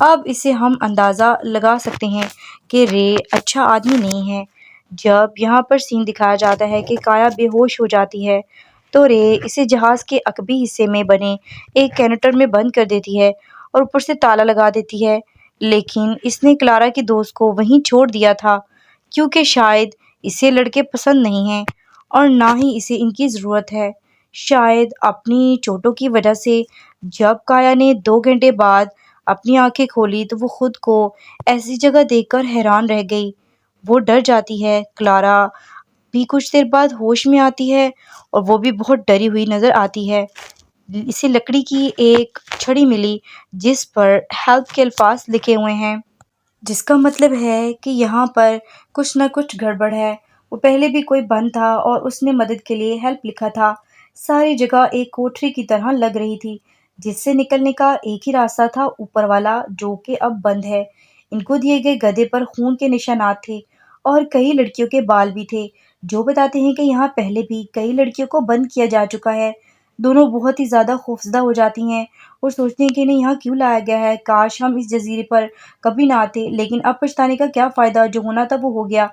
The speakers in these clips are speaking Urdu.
اب اسے ہم اندازہ لگا سکتے ہیں کہ رے اچھا آدمی نہیں ہے۔ جب یہاں پر سین دکھایا جاتا ہے کہ کایا بے ہوش ہو جاتی ہے تو رے اسے جہاز کے عقبی حصے میں بنے ایک کینٹر میں بند کر دیتی ہے اور اوپر سے تالا لگا دیتی ہے، لیکن اس نے کلارا کے دوست کو وہیں چھوڑ دیا تھا کیونکہ شاید اسے لڑکے پسند نہیں ہیں اور نہ ہی اسے ان کی ضرورت ہے۔ شاید اپنی چوٹوں کی وجہ سے جب کایا نے 2 گھنٹے بعد اپنی آنکھیں کھولی تو وہ خود کو ایسی جگہ دیکھ کر حیران رہ گئی۔ وہ ڈر جاتی ہے۔ کلارا بھی کچھ دیر بعد ہوش میں آتی ہے اور وہ بھی بہت ڈری ہوئی نظر آتی ہے۔ اسے لکڑی کی ایک چھڑی ملی جس پر ہیلپ کے الفاظ لکھے ہوئے ہیں، جس کا مطلب ہے کہ یہاں پر کچھ نہ کچھ گڑبڑ ہے۔ وہ پہلے بھی کوئی بند تھا اور اس نے مدد کے لیے ہیلپ لکھا تھا۔ ساری جگہ ایک کوٹری کی طرح لگ رہی تھی جس سے نکلنے کا ایک ہی راستہ تھا، اوپر والا، جو کہ اب بند ہے۔ ان کو دیے گئے گدھے پر خون کے نشانات تھے اور کئی لڑکیوں کے بال بھی تھے جو بتاتے ہیں کہ یہاں پہلے بھی کئی لڑکیوں کو بند کیا جا چکا ہے۔ دونوں بہت ہی زیادہ خوفزدہ ہو جاتی ہیں اور سوچتی ہیں کہ انہیں یہاں کیوں لایا گیا ہے، کاش ہم اس جزیرے پر کبھی نہ آتے، لیکن اب پچھتانے کا کیا فائدہ، جو ہونا تھا وہ ہو گیا۔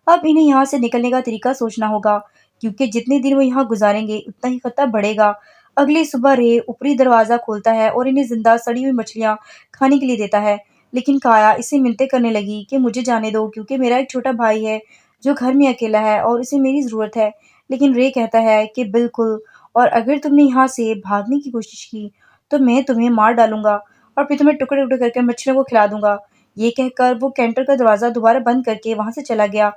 اب انہیں یہاں سے نکلنے کا طریقہ سوچنا ہوگا کیونکہ جتنے دن وہ یہاں گزاریں گے اتنا ہی خطرہ بڑھے گا۔ اگلی صبح رے اوپری دروازہ کھولتا ہے اور انہیں زندہ سڑی ہوئی مچھلیاں کھانے کے لیے دیتا ہے، لیکن کایا اسے منتیں کرنے لگی کہ مجھے جانے دو کیونکہ میرا ایک چھوٹا بھائی ہے جو گھر میں اکیلا ہے اور اسے میری ضرورت ہے۔ لیکن رے کہتا ہے کہ بالکل، اور اگر تم نے یہاں سے بھاگنے کی کوشش کی تو میں تمہیں مار ڈالوں گا اور پھر تمہیں ٹکڑے ٹکڑے کر کے مچھلیوں کو کھلا دوں گا۔ یہ کہہ کر وہ کینٹر کا دروازہ دوبارہ بند کر کے وہاں سے چلا گیا۔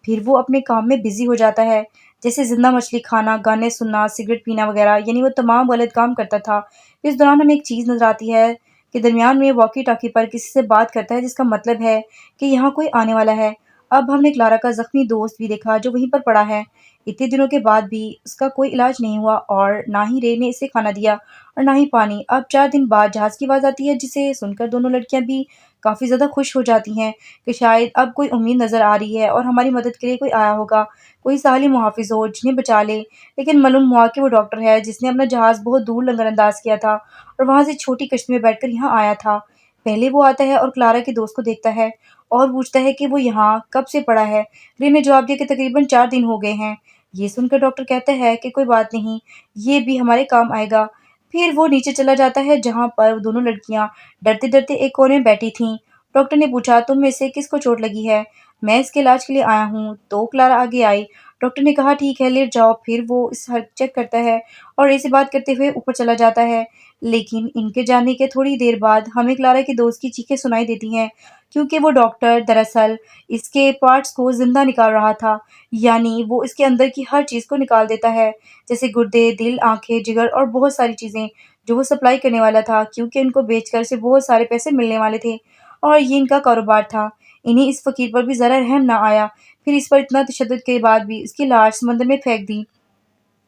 پھر وہ اپنے کام میں بزی ہو جاتا ہے، جیسے زندہ مچھلی کھانا، گانے سننا، سگریٹ پینا وغیرہ، یعنی وہ تمام غلط کام کرتا تھا۔ اس دوران ہمیں ایک چیز نظر آتی ہے کہ درمیان میں واکی ٹاکی پر کسی سے بات کرتا ہے، جس کا مطلب ہے کہ یہاں کوئی آنے والا ہے۔ اب ہم نے کلارا کا زخمی دوست بھی دیکھا جو وہیں پر پڑا ہے۔ اتنے دنوں کے بعد بھی اس کا کوئی علاج نہیں ہوا اور نہ ہی رے نے اسے کھانا دیا اور نہ ہی پانی۔ اب 4 دن بعد جہاز کی آواز آتی ہے جسے سن کر دونوں لڑکیاں بھی کافی زیادہ خوش ہو جاتی ہیں کہ شاید اب کوئی امید نظر آ رہی ہے اور ہماری مدد کے لیے کوئی آیا ہوگا، کوئی ساحلی محافظ ہو جنہیں بچا لے۔ لیکن معلوم ہوا کہ وہ ڈاکٹر ہے جس نے اپنا جہاز بہت دور لنگر انداز کیا تھا اور وہاں سے چھوٹی کشتی میں بیٹھ کر یہاں آیا تھا۔ پہلے وہ آتا ہے اور کلارا کے دوست کو دیکھتا ہے اور پوچھتا ہے کہ وہ یہاں کب سے پڑا ہے۔ رے نے جواب دیا کہ تقریباً 4 دن ہو گئے ہیں۔ یہ سن کر ڈاکٹر کہتا ہے کہ کوئی بات نہیں، یہ بھی ہمارے کام آئے گا۔ پھر وہ نیچے چلا جاتا ہے جہاں پر دونوں لڑکیاں ڈرتے ڈرتے ایک کونے میں بیٹھی تھیں۔ ڈاکٹر نے پوچھا، تم میں سے کس کو چوٹ لگی ہے؟ میں اس کے علاج کے لیے آیا ہوں۔ تو کلارا آگے آئی۔ ڈاکٹر نے کہا ٹھیک ہے لیٹ جاؤ۔ پھر وہ اس چیک کرتا ہے اور رے سے بات کرتے ہوئے اوپر چلا جاتا ہے، لیکن ان کے جانے کے تھوڑی دیر بعد ہمیں کلارا کے دوست کی چیخیں سنائی دیتی ہیں کیونکہ وہ ڈاکٹر دراصل اس کے پارٹس کو زندہ نکال رہا تھا، یعنی وہ اس کے اندر کی ہر چیز کو نکال دیتا ہے، جیسے گردے، دل، آنکھیں، جگر اور بہت ساری چیزیں جو وہ سپلائی کرنے والا تھا کیونکہ ان کو بیچ کر اسے بہت سارے پیسے ملنے والے تھے اور یہ ان کا کاروبار تھا۔ انہیں اس فقیر پر بھی ذرا رحم نہ آیا، پھر اس پر اتنا تشدد کے بعد بھی اس کی لاش سمندر میں پھینک دی۔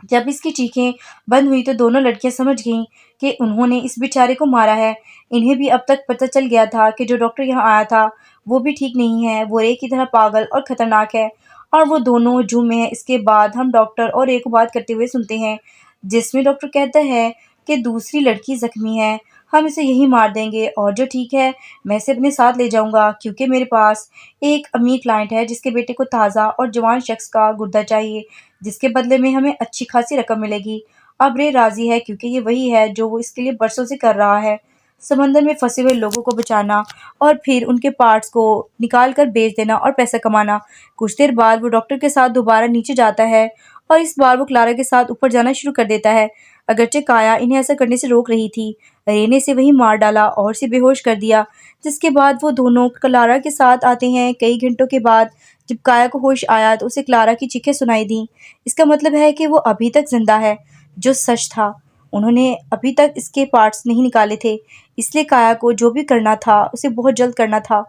جب اس کی چیخیں بند ہوئی تو دونوں لڑکیاں سمجھ گئیں کہ انہوں نے اس بیچارے کو مارا ہے۔ انہیں بھی اب تک پتہ چل گیا تھا کہ جو ڈاکٹر یہاں آیا تھا وہ بھی ٹھیک نہیں ہے، وہ رے کی طرح پاگل اور خطرناک ہے اور وہ دونوں ہجوم میں ہیں۔ اس کے بعد ہم ڈاکٹر اور رے کو بات کرتے ہوئے سنتے ہیں جس میں ڈاکٹر کہتا ہے کہ دوسری لڑکی زخمی ہے، ہم اسے یہیں مار دیں گے اور جو ٹھیک ہے میں اسے اپنے ساتھ لے جاؤں گا کیونکہ میرے پاس ایک امیر کلائنٹ ہے جس کے بیٹے کو تازہ اور جوان شخص کا گردہ چاہیے جس کے بدلے میں ہمیں اچھی خاصی رقم ملے گی۔ اب رے راضی ہے کیونکہ یہ وہی ہے جو وہ اس کے لیے برسوں سے کر رہا ہے، سمندر میں پھنسے ہوئے لوگوں کو بچانا اور پھر ان کے پارٹس کو نکال کر بیچ دینا اور پیسہ کمانا۔ کچھ دیر بعد وہ ڈاکٹر کے ساتھ دوبارہ نیچے جاتا ہے اور اس بار وہ کلارا کے ساتھ اوپر جانا شروع کر دیتا ہے، اگرچہ کایا انہیں ایسا کرنے سے روک رہی تھی۔ رے نے اسے وہیں مار ڈالا اور اسے بے ہوش کر دیا، جس کے بعد وہ دونوں کلارا کے ساتھ آتے ہیں۔ کئی گھنٹوں کے بعد جب کایا کو ہوش آیا تو اسے کلارا کی چیخیں سنائی دیں، اس کا مطلب ہے کہ وہ ابھی تک زندہ ہے، جو سچ تھا۔ انہوں نے ابھی تک اس کے پارٹس نہیں نکالے تھے، اس لیے کایا کو جو بھی کرنا تھا اسے بہت جلد کرنا تھا۔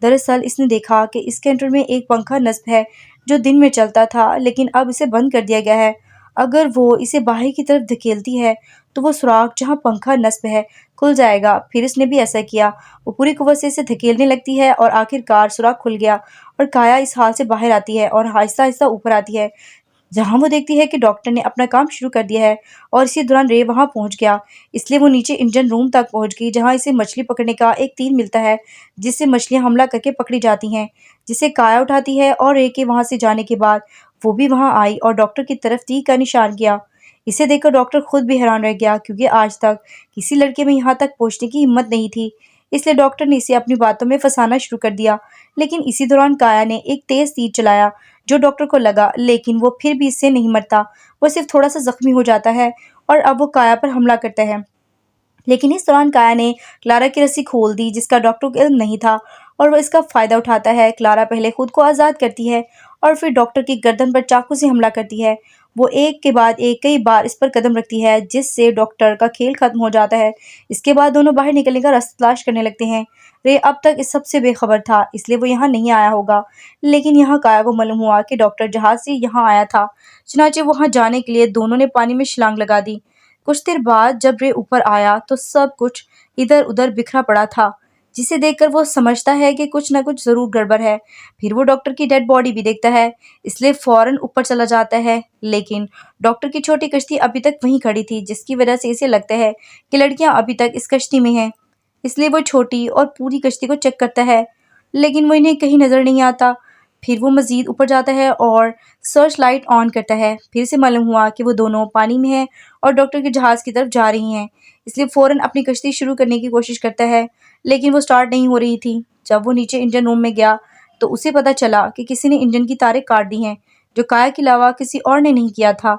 دراصل اس نے دیکھا کہ اس کینٹر میں ایک پنکھا نصب ہے جو دن میں چلتا تھا لیکن اب اسے بند کر دیا گیا ہے۔ اگر وہ اسے باہر کی طرف دھکیلتی ہے تو وہ سوراخ جہاں پنکھا نصب ہے کھل جائے گا۔ پھر اس نے بھی ایسا کیا، وہ پوری قوت سے اسے دھکیلنے لگتی ہے اور آخر کار سوراخ کھل گیا اور کایا اس حال سے باہر آتی ہے اور آہستہ آہستہ اوپر آتی ہے۔ جہاں وہ دیکھتی ہے کہ ڈاکٹر نے اپنا کام شروع کر دیا ہے اور اسی دوران رے وہاں پہنچ گیا۔ اس لیے وہ نیچے انجن روم تک پہنچ گئی جہاں اسے مچھلی پکڑنے کا ایک تیر ملتا ہے جس سے مچھلیاں حملہ کر کے پکڑی جاتی ہیں، جسے کایا اٹھاتی ہے اور رے کے وہاں سے جانے کے بعد وہ بھی وہاں آئی اور ڈاکٹر کی طرف تیر کا نشان کیا۔ اسے دیکھ کر ڈاکٹر خود بھی حیران رہ گیا کیونکہ آج تک کسی لڑکے میں یہاں تک پہنچنے کی ہمت نہیں تھی، اس لیے ڈاکٹر نے اسے اپنی باتوں میں پھنسانا شروع کر دیا۔ لیکن اسی دوران کایا نے ایک تیز تیر چلایا جو ڈاکٹر کو لگا، لیکن وہ پھر بھی اس سے نہیں مرتا، وہ صرف تھوڑا سا زخمی ہو جاتا ہے اور اب وہ کایا پر حملہ کرتا ہے۔ لیکن اس دوران کایا نے کلارا کی رسی کھول دی جس کا ڈاکٹر کو علم نہیں تھا اور وہ اس کا فائدہ اٹھاتا ہے۔ کلارا پہلے خود کو آزاد کرتی ہے اور پھر ڈاکٹر کی گردن پر چاقو سے حملہ کرتی ہے۔ وہ ایک کے بعد ایک کئی بار اس پر قدم رکھتی ہے جس سے ڈاکٹر کا کھیل ختم ہو جاتا ہے۔ اس کے بعد دونوں باہر نکلنے کا راستہ تلاش کرنے لگتے ہیں۔ رے اب تک اس سب سے بے خبر تھا اس لیے وہ یہاں نہیں آیا ہوگا، لیکن یہاں کایا کو معلوم ہوا کہ ڈاکٹر جہاز سے یہاں آیا تھا، چنانچہ وہاں جانے کے لیے دونوں نے پانی میں چھلانگ لگا دی۔ کچھ دیر بعد جب رے اوپر آیا تو سب کچھ ادھر ادھر بکھرا پڑا تھا، جسے دیکھ کر وہ سمجھتا ہے کہ کچھ نہ کچھ ضرور گڑبڑ ہے۔ پھر وہ ڈاکٹر کی ڈیڈ باڈی بھی دیکھتا ہے، اس لیے فوراً اوپر چلا جاتا ہے، لیکن ڈاکٹر کی چھوٹی کشتی ابھی تک وہیں کھڑی تھی جس کی وجہ سے اسے لگتا ہے کہ لڑکیاں ابھی تک اس کشتی میں ہیں۔ اس لیے وہ چھوٹی اور پوری کشتی کو چیک کرتا ہے، لیکن وہ انہیں کہیں نظر نہیں آتا۔ پھر وہ مزید اوپر جاتا ہے اور سرچ لائٹ آن کرتا ہے۔ پھر اسے معلوم ہوا کہ وہ دونوں پانی میں ہیں اور ڈاکٹر کے جہاز کی طرف جا رہی ہیں، اس لیے فوراً اپنی کشتی شروع کرنے کی کوشش کرتا ہے، لیکن وہ سٹارٹ نہیں ہو رہی تھی۔ جب وہ نیچے انجن روم میں گیا تو اسے پتہ چلا کہ کسی نے انجن کی تاریں کاٹ دی ہیں، جو کایا کے علاوہ کسی اور نے نہیں کیا تھا۔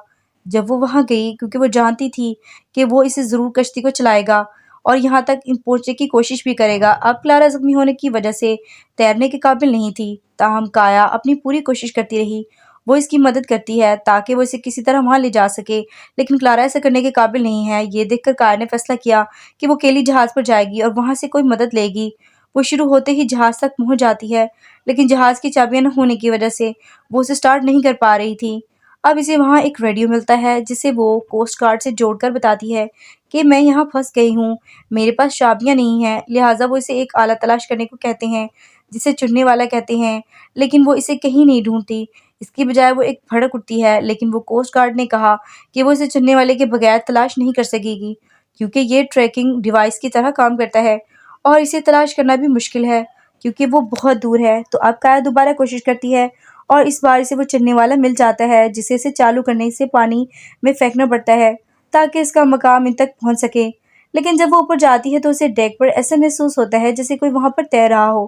جب وہ وہاں گئی کیونکہ وہ جانتی تھی کہ وہ اسے ضرور کشتی کو چلائے گا اور یہاں تک پہنچنے کی کوشش بھی کرے گا۔ اب کلارا زخمی ہونے کی وجہ سے تیرنے کے قابل نہیں تھی، تاہم کایا اپنی پوری کوشش کرتی رہی۔ وہ اس کی مدد کرتی ہے تاکہ وہ اسے کسی طرح وہاں لے جا سکے، لیکن کلارا ایسا کرنے کے قابل نہیں ہے۔ یہ دیکھ کر کایا نے فیصلہ کیا کہ وہ اکیلی جہاز پر جائے گی اور وہاں سے کوئی مدد لے گی۔ وہ شروع ہوتے ہی جہاز تک پہنچ جاتی ہے، لیکن جہاز کی چابیاں نہ ہونے کی وجہ سے وہ اسے سٹارٹ نہیں کر پا رہی تھی۔ اب اسے وہاں ایک ریڈیو ملتا ہے جسے وہ کوسٹ گارڈ سے جوڑ کر بتاتی ہے کہ میں یہاں پھنس گئی ہوں، میرے پاس چابیاں نہیں ہیں، لہٰذا وہ اسے ایک آلہ تلاش کرنے کو کہتے ہیں جسے چننے والا کہتے ہیں، لیکن وہ اسے کہیں نہیں ڈھونڈتی۔ اس کی بجائے وہ ایک بھڑک اٹھتی ہے، لیکن وہ کوسٹ گارڈ نے کہا کہ وہ اسے چننے والے کے بغیر تلاش نہیں کر سکے گی کیونکہ یہ ٹریکنگ ڈیوائس کی طرح کام کرتا ہے اور اسے تلاش کرنا بھی مشکل ہے کیونکہ وہ بہت دور ہے۔ تو اب کایا دوبارہ کوشش کرتی ہے اور اس بار اسے وہ چننے والا مل جاتا ہے جسے اسے چالو کرنے سے پانی میں پھینکنا پڑتا ہے تاکہ اس کا مقام ان تک پہنچ سکے۔ لیکن جب وہ اوپر جاتی ہے تو اسے ڈیک پر ایسا محسوس ہوتا ہے جیسے کوئی وہاں پر تیر رہا ہو۔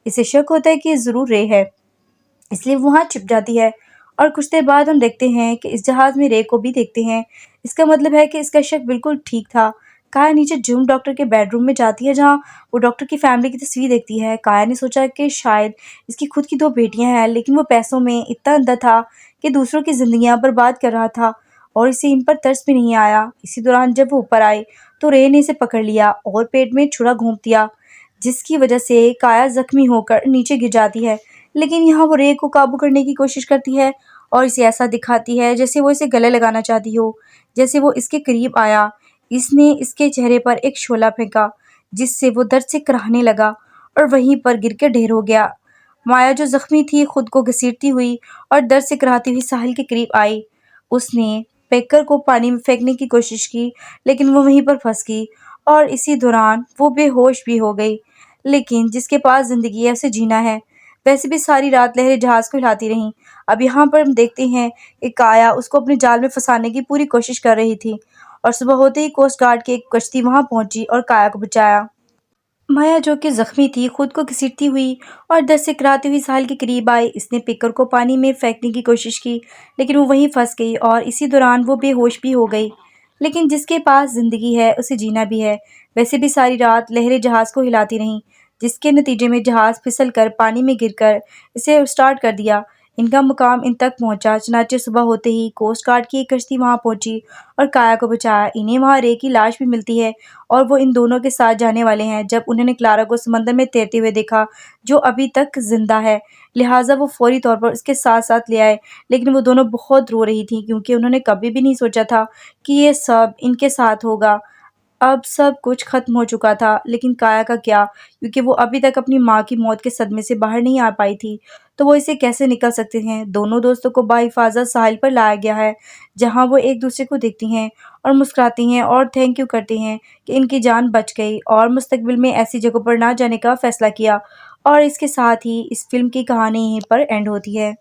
اسے شک ہوتا ہے کہ یہ ضرور رے ہے، اس لیے وہ وہاں چھپ جاتی ہے اور کچھ دیر بعد ہم دیکھتے ہیں کہ اس جہاز میں رے کو بھی دیکھتے ہیں۔ اس کا مطلب ہے کہ اس کا شک بالکل ٹھیک تھا۔ کایا نیچے جم ڈاکٹر کے بیڈ روم میں جاتی ہے جہاں وہ ڈاکٹر کی فیملی کی تصویر دیکھتی ہے۔ کایا نے سوچا کہ شاید اس کی خود کی دو بیٹیاں ہیں، لیکن وہ پیسوں میں اتنا اندھا تھا کہ دوسروں کی زندگیاں برباد کر رہا تھا اور اسے ان پر ترس بھی نہیں آیا۔ اسی دوران جب وہ اوپر آئے تو رے نے اسے پکڑ لیا اور پیٹ میں چھڑا گھونپ دیا جس کی وجہ سے کایا زخمی ہو کر نیچے گر جاتی ہے، لیکن یہاں وہ رے کو قابو کرنے کی کوشش کرتی ہے اور اسے ایسا دکھاتی ہے جیسے وہ اسے گلے لگانا چاہتی ہو۔ جیسے وہ اس کے قریب آیا اس نے اس کے چہرے پر ایک شعلہ پھینکا جس سے وہ درد سے کراہنے لگا اور وہیں پر گر کے ڈھیر ہو گیا۔ مایا جو زخمی تھی خود کو گھسیٹتی ہوئی اور درد سے کراہتی ہوئی ساحل کے قریب آئی۔ اس نے پیکر کو پانی میں پھینکنے کی کوشش کی لیکن وہ وہیں پر پھنس گئی اور اسی دوران وہ بے ہوش بھی ہو گئی۔ لیکن جس کے پاس زندگی ہے اسے جینا ہے۔ ویسے بھی ساری رات لہریں جہاز کو ہلاتی رہیں۔ اب یہاں پر ہم دیکھتے ہیں کہ کایا اس کو اپنے جال میں پھنسانے کی پوری کوشش کر رہی تھی اور صبح ہوتے ہی کوسٹ گارڈ کی ایک کشتی وہاں پہنچی اور کایا کو بچایا۔ مایا جو کہ زخمی تھی خود کو گھسیٹتی ہوئی اور درد سے کراہتی ہوئی ساحل کے قریب آئی۔ اس نے پیکر کو پانی میں پھینکنے کی کوشش کی لیکن وہ وہیں پھنس گئی اور اسی دوران وہ بے ہوش بھی ہو گئی۔ لیکن جس کے پاس زندگی ہے اسے جینا بھی ہے۔ ویسے بھی ساری رات لہریں جہاز کو ہلاتی رہیں جس کے نتیجے میں جہاز پھسل کر پانی میں گر کر اسے سٹارٹ کر دیا۔ ان کا مقام ان تک پہنچا، چنانچہ صبح ہوتے ہی کوسٹ گارڈ کی ایک کشتی وہاں پہنچی اور کایا کو بچایا۔ انہیں وہاں رے کی لاش بھی ملتی ہے اور وہ ان دونوں کے ساتھ جانے والے ہیں۔ جب انہوں نے کلارا کو سمندر میں تیرتے ہوئے دیکھا جو ابھی تک زندہ ہے، لہٰذا وہ فوری طور پر اس کے ساتھ ساتھ لے آئے، لیکن وہ دونوں بہت رو رہی تھیں کیونکہ انہوں نے کبھی بھی نہیں سوچا تھا کہ یہ سب ان کے ساتھ ہوگا۔ اب سب کچھ ختم ہو چکا تھا، لیکن کایا کا کیا؟ کیونکہ وہ ابھی تک اپنی ماں کی موت کے صدمے سے باہر نہیں آ پائی تھی، تو وہ اسے کیسے نکل سکتے ہیں؟ دونوں دوستوں کو بحفاظت ساحل پر لایا گیا ہے، جہاں وہ ایک دوسرے کو دیکھتی ہیں اور مسکراتی ہیں اور تھینک یو کرتی ہیں کہ ان کی جان بچ گئی، اور مستقبل میں ایسی جگہوں پر نہ جانے کا فیصلہ کیا۔ اور اس کے ساتھ ہی اس فلم کی کہانی یہیں پر اینڈ ہوتی ہے۔